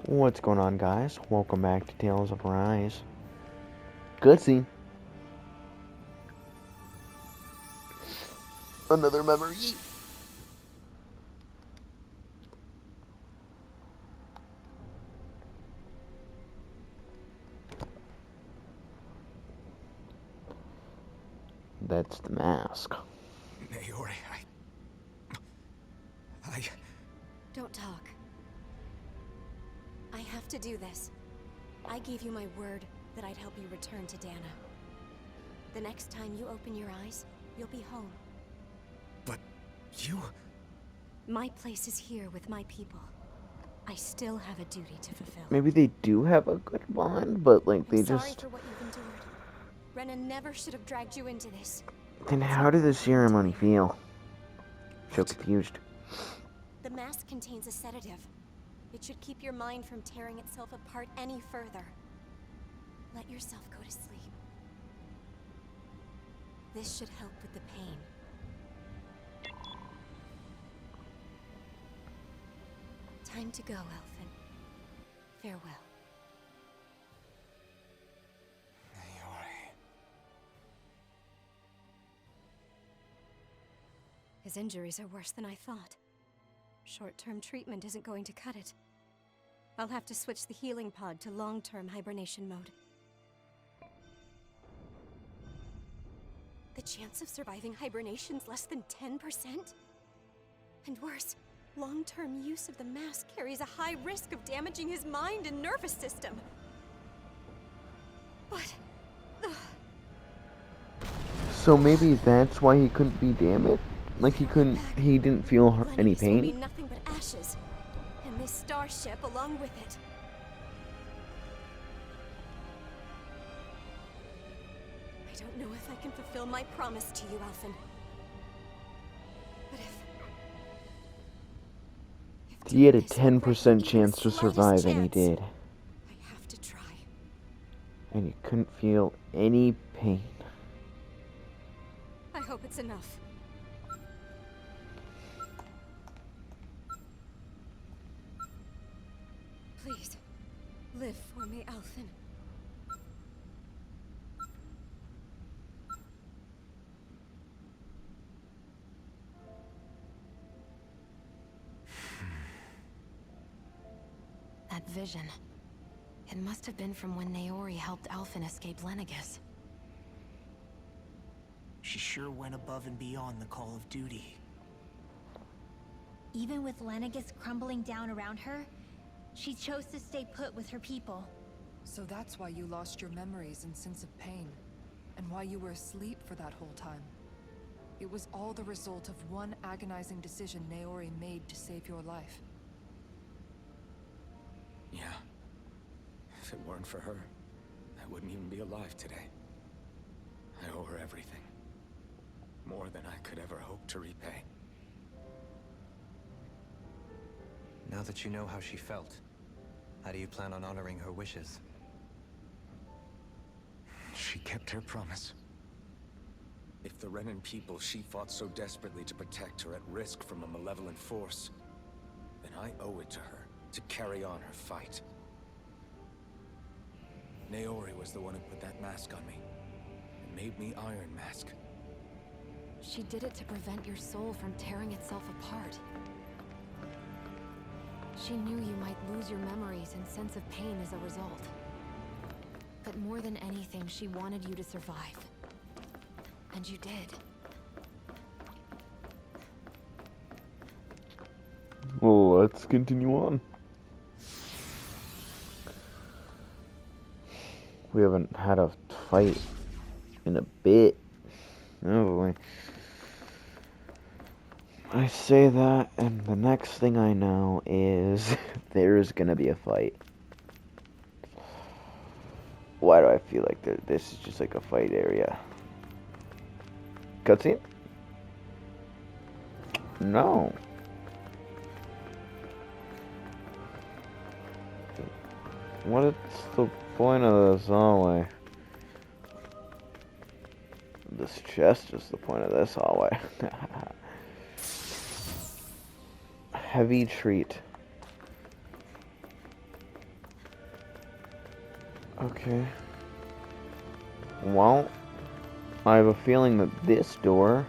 What's going on, guys? Welcome back to Tales of Arise. Good scene. Another memory. That's the mask. Naori, I... Don't talk. I have to do this. I gave you my word that I'd help you return to Dana. The next time you open your eyes, you'll be home. But you... My place is here with my people. I still have a duty to fulfill. Maybe they do have a good bond, but like they I'm sorry just... for what you've endured. Renan never should have dragged you into this. Then how did the ceremony feel? So confused. The mask contains a sedative. It should keep your mind from tearing itself apart any further. Let yourself go to sleep. This should help with the pain. Time to go, Elfin. Farewell. Naori... His injuries are worse than I thought. Short-term treatment isn't going to cut it. I'll have to switch the healing pod to long-term hibernation mode. The chance of surviving hibernation's less than 10%? And worse, long-term use of the mask carries a high risk of damaging his mind and nervous system. But... So maybe that's why he couldn't be damaged? Like he didn't feel any Lennox will be pain? nothing but ashes. And this starship along with it. I don't know if I can fulfill my promise to you, Elfin. But if He had a doing this will 10% break even the chance to slightest survive, and he chance, did. I have to try. And he couldn't feel any pain. I hope it's enough. Please, live for me, Elfin. That vision. It must have been from when Naori helped Alphen escape Lenegis. She sure went above and beyond the call of duty. Even with Lenegis crumbling down around her, she chose to stay put with her people. So that's why you lost your memories and sense of pain, and why you were asleep for that whole time. It was all the result of one agonizing decision Naori made to save your life. Yeah. If it weren't for her, I wouldn't even be alive today. I owe her everything. More than I could ever hope to repay. Now that you know how she felt, how do you plan on honoring her wishes? She kept her promise. If the Renan people she fought so desperately to protect are at risk from a malevolent force, then I owe it to her to carry on her fight. Naori was the one who put that mask on me, and made me Iron Mask. She did it to prevent your soul from tearing itself apart. She knew you might lose your memories and sense of pain as a result. But more than anything, she wanted you to survive. And you did. Well, let's continue on. We haven't had a fight in a bit. Oh boy. I say that, and the next thing I know is there's gonna be a fight. Why do I feel like this is just like a fight area? Cutscene? No. What's the point of this hallway? This chest is the point of this hallway. Heavy treat. Okay. Well, I have a feeling that this door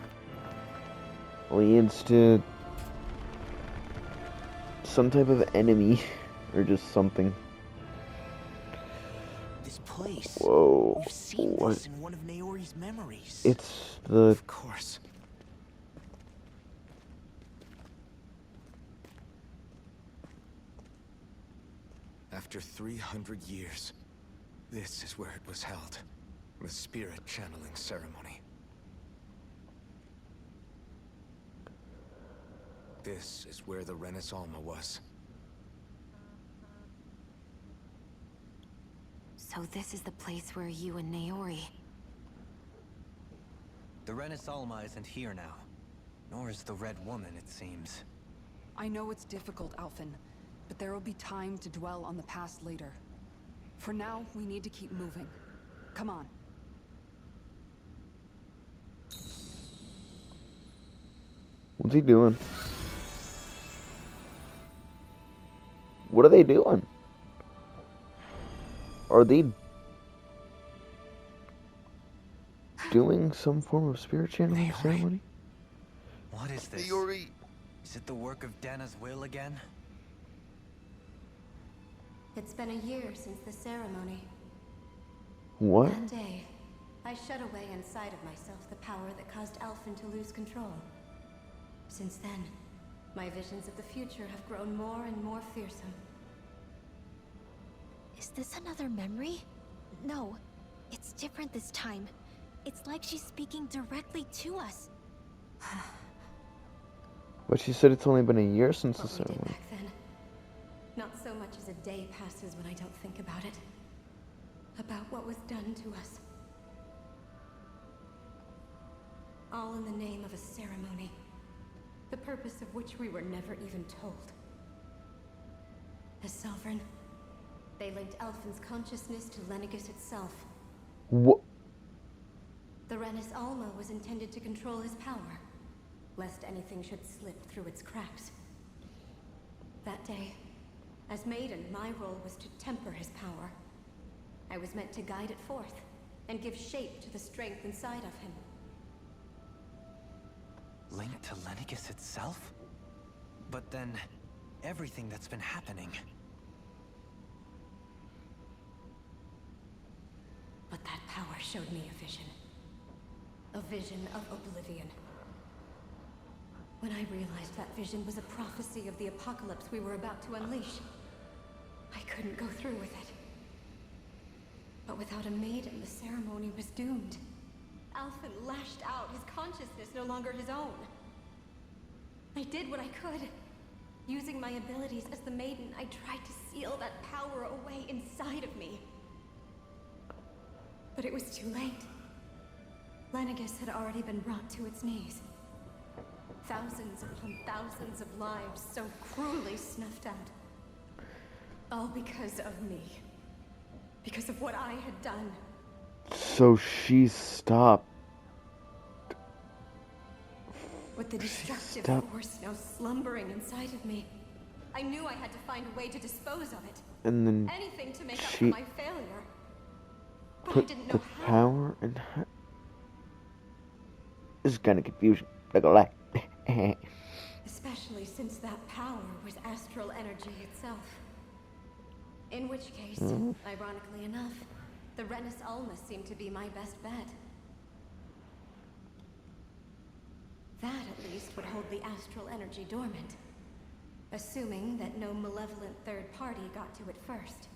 leads to some type of enemy or just something. This place. Whoa. We've seen What? this in one of Naori's memories. It's the... Of course. After 300 years, this is where it was held. The spirit channeling ceremony. This is where the Renis Alma was. So this is the place where you and Naori... The Renis Alma isn't here now. Nor is the Red Woman, it seems. I know it's difficult, Alphen, but there will be time to dwell on the past later. For now, we need to keep moving. Come on. What's he doing? What are they doing? Are they doing some form of spirit channeling Naori. ceremony? What is this? Naori! Is it the work of Dana's will again? It's been a year since the ceremony. What? That day, I shut away inside of myself the power that caused Alphen to lose control. Since then, my visions of the future have grown more and more fearsome. Is this another memory? No, it's different this time. It's like she's speaking directly to us. But she said it's only been a year since the What we did ceremony. back then. Not so much as a day passes when I don't think about it. About what was done to us. All in the name of a ceremony. The purpose of which we were never even told. As Sovereign, they linked Alphen's consciousness to Lenegis itself. What? The Renis Alma was intended to control his power, lest anything should slip through its cracks. That day, as Maiden, my role was to temper his power. I was meant to guide it forth, and give shape to the strength inside of him. Linked to Lenegis itself? But then, everything that's been happening... But that power showed me a vision. A vision of oblivion. When I realized that vision was a prophecy of the apocalypse we were about to unleash, I couldn't go through with it. But without a maiden, the ceremony was doomed. Alphen lashed out, his consciousness no longer his own. I did what I could. Using my abilities as the maiden, I tried to seal that power away inside of me. But it was too late. Lenegis had already been brought to its knees. Thousands upon thousands of lives so cruelly snuffed out. All because of me. Because of what I had done. So she stopped. With the destructive force now slumbering inside of me, I knew I had to find a way to dispose of it. And then Anything to make up she for my failure. But I put didn't the know how. power in her. This is kind of confusion. Not gonna lie. Especially since that power was astral energy itself. In which case, ironically enough, the Renis Alma seemed to be my best bet. That at least would hold the astral energy dormant. Assuming that no malevolent third party got to it first.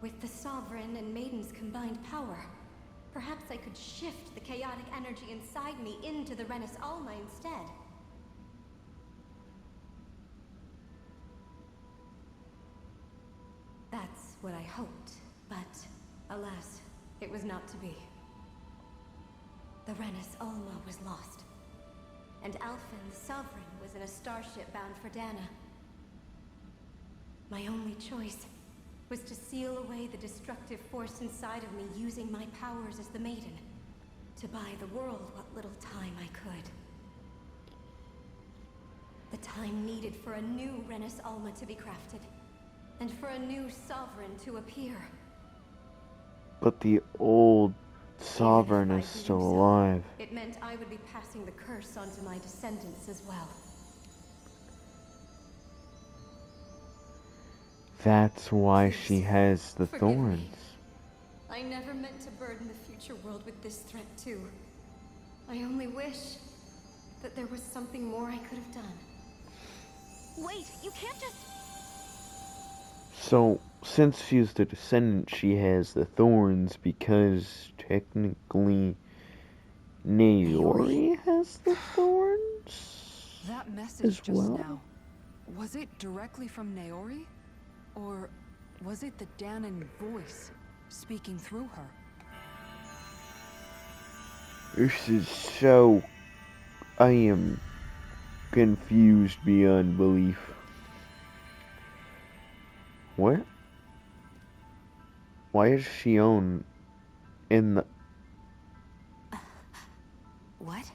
With the Sovereign and Maiden's combined power, perhaps I could shift the chaotic energy inside me into the Renis Alma instead. That's what I hoped, but alas, it was not to be. The Renis Alma was lost, and Alphen, the Sovereign, was in a starship bound for Dana. My only choice was to seal away the destructive force inside of me using my powers as the Maiden, to buy the world what little time I could. The time needed for a new Renis Alma to be crafted, and for a new sovereign to appear. But the old Even sovereign if by is doing still so, alive. it meant I would be passing the curse onto my descendants as well. That's why Please, she has the forgive me. thorns. I never meant to burden the future world with this threat too. I only wish that there was something more I could have done. Wait, you can't just... So, since she's the descendant, she has the thorns because technically Naori has the thorns That message as just well. now, was it directly from Naori? Or was it the Danon voice speaking through her? This is so... I am confused beyond belief. What? Why is Shion in the... What?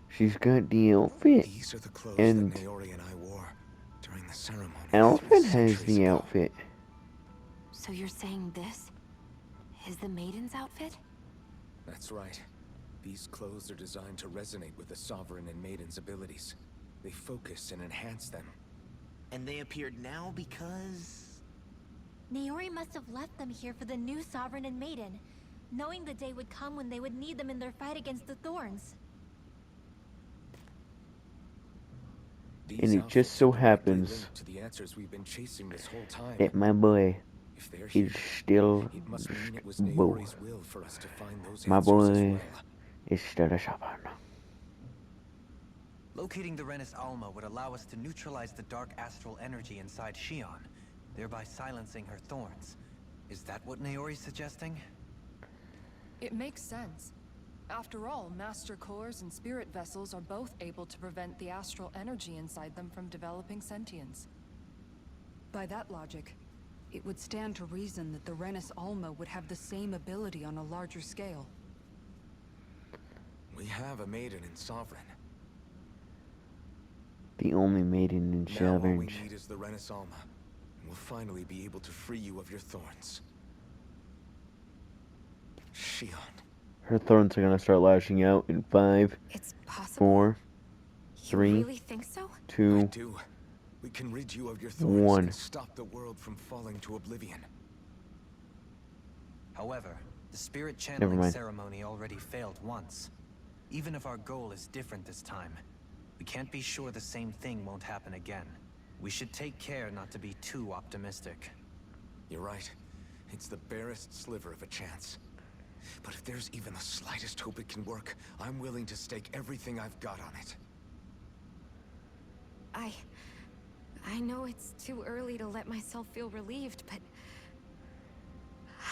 She's got the outfit. These are the clothes And that Naori and I wore during the ceremony. Alfred 3 has centuries the ago. outfit. So you're saying this is the Maiden's outfit? That's right. These clothes are designed to resonate with the Sovereign and Maiden's abilities. They focus and enhance them. And they appeared now because... Naori must have left them here for the new Sovereign and Maiden, knowing the day would come when they would need them in their fight against the Thorns. And it just so happens to the answers we've been chasing this whole time. that my boy If they're here, is still... it must mean it was Boo. Naori's will for us to find those My answers as boy well. is still a stubborn. Locating the Renis Alma would allow us to neutralize the dark astral energy inside Shion, thereby silencing her thorns. Is that what Naori's suggesting? It makes sense. After all, Master Cores and Spirit Vessels are both able to prevent the astral energy inside them from developing sentience. By that logic, it would stand to reason that the Renis Alma would have the same ability on a larger scale. We have a Maiden and Sovereign. The only maiden in Now all we Challenge. need is the Renis Alma, and we'll finally be able to free you of your thorns. Shion. Her thorns are gonna start lashing out in 5, It's possible. 4, You 3, really think so? I 2, do. We can rid you of your thorns 1. and stop the world from falling to oblivion. However, the spirit Never channeling mind. ceremony already failed once. Even if our goal is different this time, we can't be sure the same thing won't happen again. We should take care not to be too optimistic. You're right. It's the barest sliver of a chance. But if there's even the slightest hope it can work, I'm willing to stake everything I've got on it. I know it's too early to let myself feel relieved, but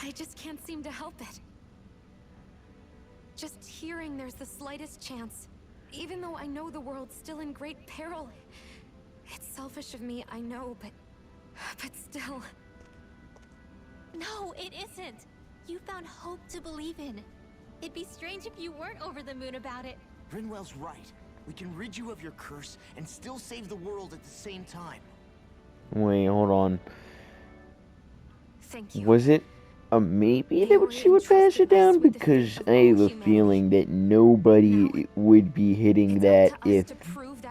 I just can't seem to help it. Just hearing there's the slightest chance, even though I know the world's still in great peril. It's selfish of me, I know, but still. No, it isn't! You found hope to believe in. It'd be strange if you weren't over the moon about it. Rinwell's right. We can rid you of your curse and still save the world at the same time. Wait, hold on. Thank you. Was it a maybe that she would pass it down? Because I have a feeling that nobody would be hitting that if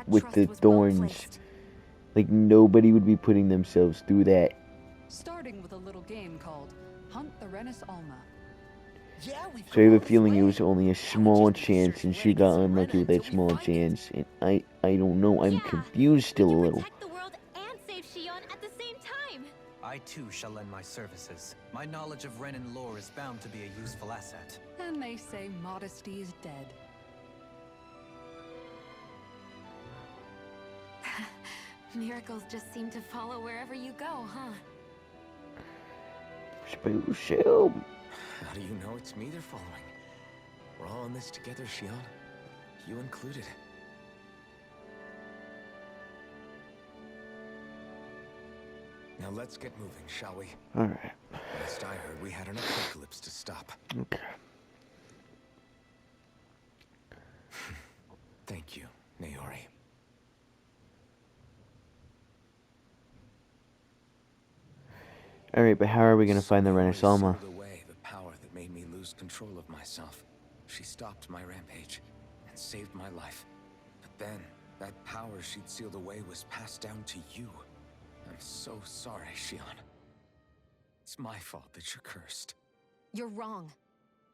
with the thorns. Like, nobody would be putting themselves through that. Starting with a little game called Hunt the Renis Alma. Yeah, we've So I have come a all feeling this it way. was only a Now we small just need to chance, search and for she Renix got and unlucky Rena with that until we small find it. chance. And I don't know, I'm Yeah, confused still we a can little. protect the world and save Shion at the same time! I too shall lend my services. My knowledge of Renin lore is bound to be a useful asset. And they say modesty is dead. Miracles just seem to follow wherever you go, huh? Special. How do you know it's me they're following? We're all in this together, Shion. You included. Now let's get moving, shall we? Alright. Last I heard, we had an apocalypse to stop. Okay. Thank you, Naori. Alright, but how are we gonna find the Sayori Renaissance? sealed away the power that made me lose control of myself. She stopped my rampage and saved my life. But then, that power she'd sealed away was passed down to you. I'm so sorry, Shion. It's my fault that you're cursed. You're wrong.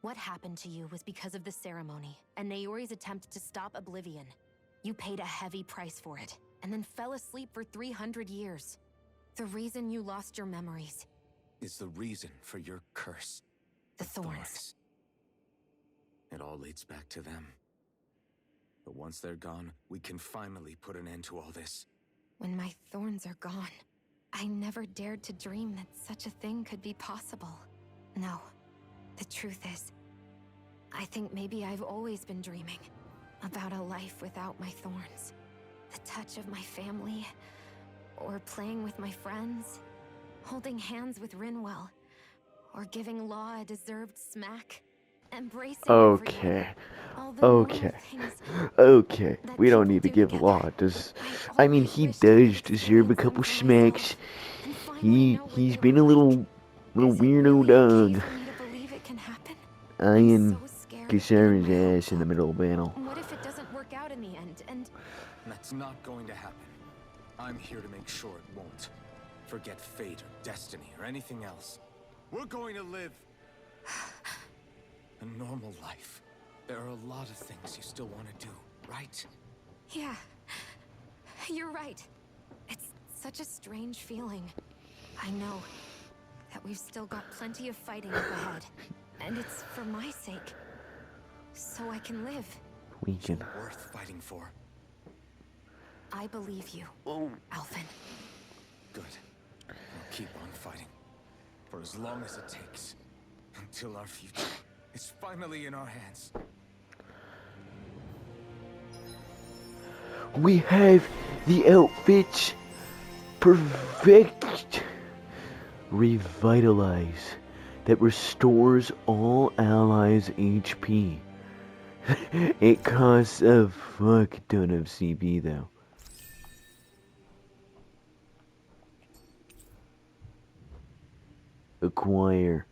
What happened to you was because of the ceremony, and Naori's attempt to stop Oblivion. You paid a heavy price for it, and then fell asleep for 300 years. The reason you lost your memories. Is the reason for your curse. The thorns. It all leads back to them. But once they're gone, we can finally put an end to all this. When my thorns are gone, I never dared to dream that such a thing could be possible. No, the truth is, I think maybe I've always been dreaming about a life without my thorns. The touch of my family, or playing with my friends, holding hands with Rinwell, or giving Law a deserved smack, embracing Okay. everyone. All the normal Okay. things Okay. that We don't people need to do give together. Law. I I mean, always he wished I could does deserve a experience couple them for myself smacks. and finally know what He's they been were a little like. Is it weirdo really okay dog. for me to believe it can happen? Ian I'm so scared of Kisara's getting my ass in the hopes middle of the battle. up. What if it doesn't work out in the end? And That's not going to happen. I'm here to make sure it won't. Forget fate or destiny or anything else. We're going to live a normal life. There are a lot of things you still want to do, right? yeah, you're right. It's such a strange feeling. I know that we've still got plenty of fighting up ahead, and it's for my sake, so I can live. We can. Worth fighting for. I believe you, Alphen. Good. We'll keep on fighting. For as long as it takes. Until our future is finally in our hands. We have the outfits. Perfect. Revitalize. That restores all allies HP. It costs a fuck ton of CP though. Acquire.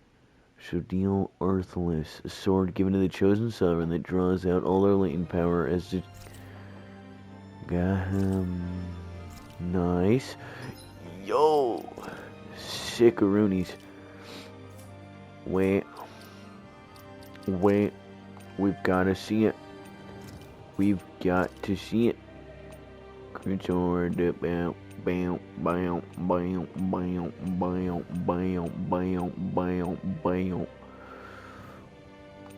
So deal Earthless, a sword given to the chosen sovereign that draws out all their latent power as it. Nice. Yo! Sickaroonies. Wait. We've gotta see it. We've got to see it. Sword, bam, bam, bam, bam, bam, bam, bam, bam, bam, bam.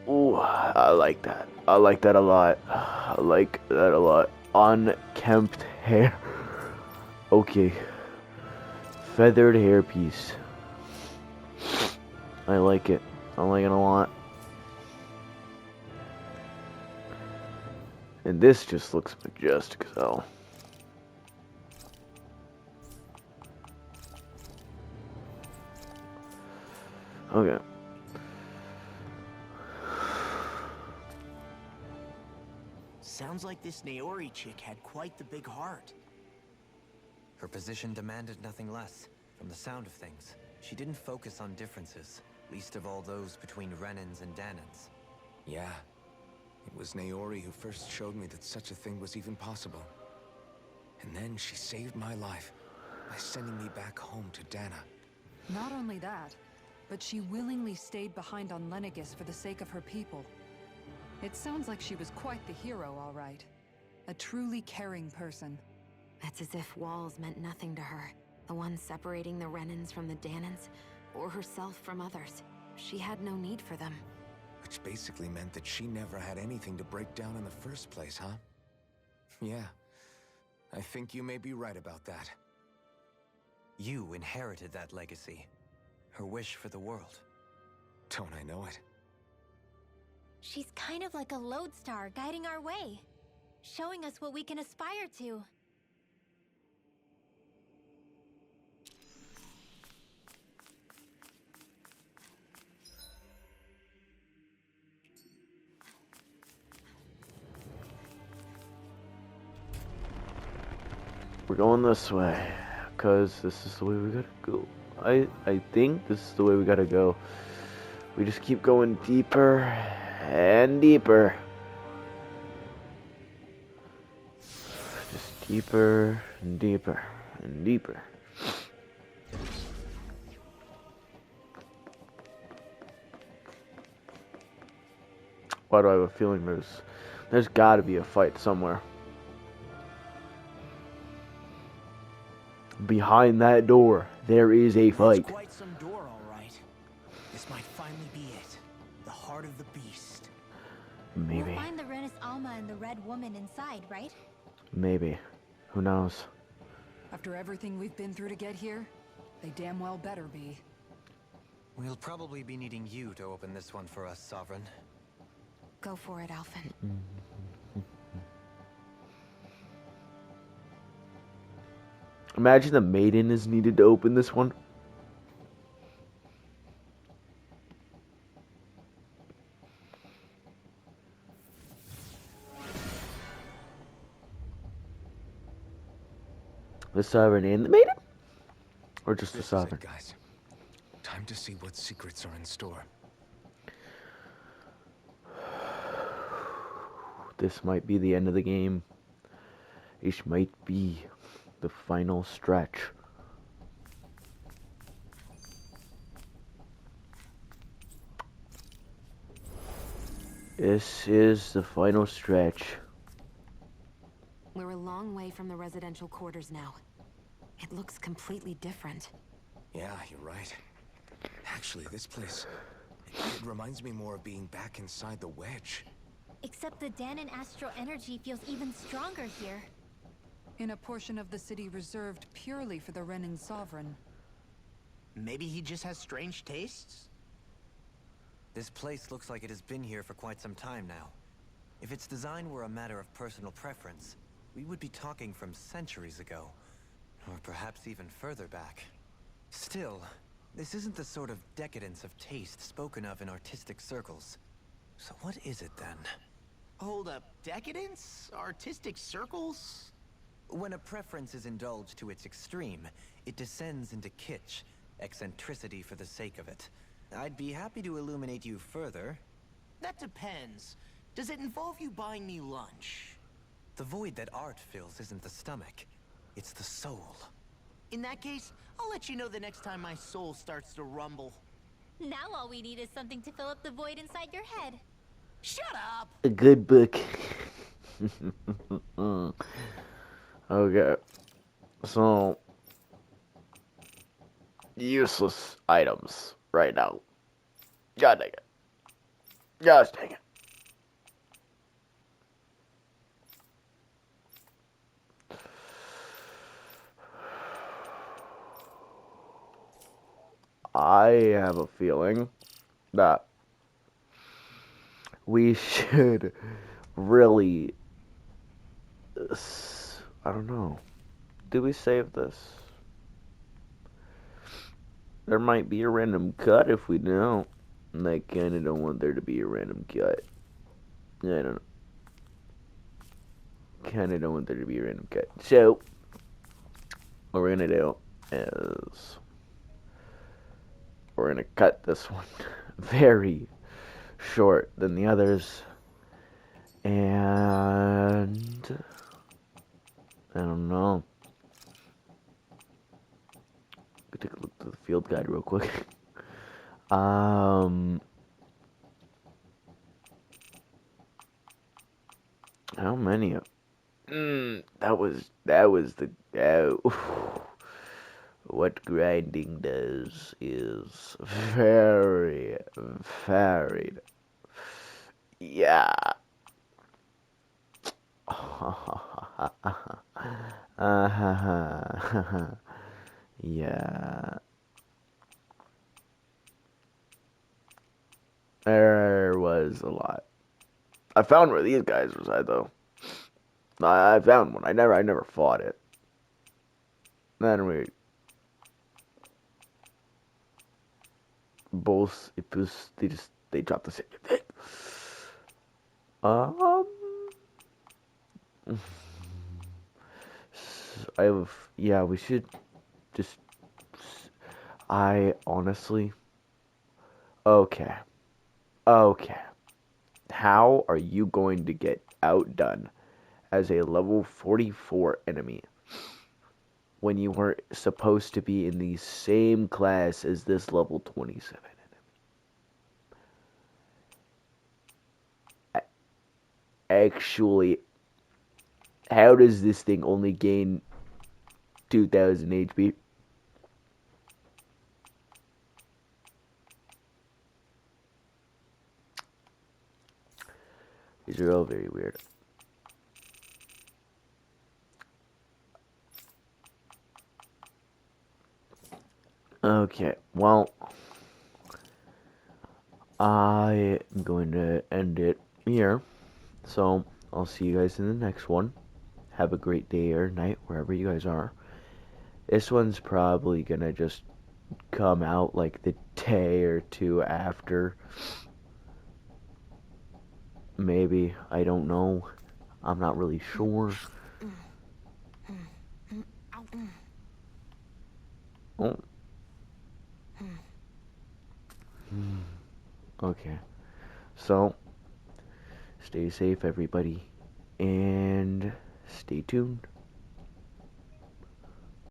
Ooh, I like that. I like that a lot. I like that a lot. Unkempt hair. Okay. Feathered hairpiece. I like it. I like it a lot. And this just looks majestic as hell. Okay. Sounds like this Naori chick had quite the big heart. Her position demanded nothing less. From the sound of things, she didn't focus on differences, least of all those between Renans and Danans. Yeah. It was Naori who first showed me that such a thing was even possible. And then she saved my life by sending me back home to Dana. Not only that, but she willingly stayed behind on Lenegis for the sake of her people. It sounds like she was quite the hero, all right. A truly caring person. It's as if walls meant nothing to her. The ones separating the Renans from the Danans, or herself from others. She had no need for them. Which basically meant that she never had anything to break down in the first place, huh? Yeah. I think you may be right about that. You inherited that legacy. Her wish for the world. Don't I know it? She's kind of like a lodestar guiding our way, showing us what we can aspire to. We're going this way, cause this is the way we gotta go. I think this is the way we gotta go. We just keep going deeper and deeper. Just deeper and deeper and deeper. Why do I have a feeling there's gotta be a fight somewhere? Behind that door, there is a fight. That's quite some door, all right. This might finally be it. The heart of the beast. Maybe. We'll find the Renis Alma and the Red Woman inside, right? Maybe. Who knows? After everything we've been through to get here, they damn well better be. We'll probably be needing you to open this one for us, Sovereign. Go for it, Alphen. Imagine the Maiden is needed to open this one. The Sovereign and the Maiden? Or just the This is Sovereign? it, guys. Time to see what secrets are in store. This might be the end of the game. This might be the final stretch. This is the final stretch. We're a long way from the residential quarters now. It looks completely different. Yeah, you're right. Actually, this place, it reminds me more of being back inside the wedge. Except the Danon astral energy feels even stronger here. In a portion of the city reserved purely for the Renin Sovereign. Maybe he just has strange tastes? This place looks like it has been here for quite some time now. If its design were a matter of personal preference, we would be talking from centuries ago. Or perhaps even further back. Still, this isn't the sort of decadence of taste spoken of in artistic circles. So what is it then? Hold up, decadence? Artistic circles? When a preference is indulged to its extreme, it descends into kitsch, eccentricity for the sake of it. I'd be happy to illuminate you further. That depends. Does it involve you buying me lunch? The void that art fills isn't the stomach, it's the soul. In that case, I'll let you know the next time my soul starts to rumble. Now all we need is something to fill up the void inside your head. Shut up! A good book. Okay. So, useless items right now. God dang it. Gosh dang it. I have a feeling that we should really, I don't know. Do we save this? There might be a random cut if we don't. And I kinda don't want there to be a random cut. I don't know. Kinda don't want there to be a random cut. So, what we're gonna do is we're gonna cut this one very short than the others. And I don't know. Take a look at the field guide real quick. How many of that was the what grinding does is very varied. Yeah. Yeah. There was a lot. I found where these guys reside, though. I found one. I never fought it. Then we both. It was they dropped the same thing. I have. Yeah, we should just. I honestly. Okay. Okay. How are you going to get outdone as a level 44 enemy when you were supposed to be in the same class as this level 27 enemy? Actually, how does this thing only gain 2000 HP? These are all very weird. Okay, well, I am going to end it here. So, I'll see you guys in the next one. Have a great day or night wherever you guys are. This one's probably gonna just come out like the day or two after. Maybe. I don't know. I'm not really sure. Oh. Okay. So, stay safe, everybody. And stay tuned.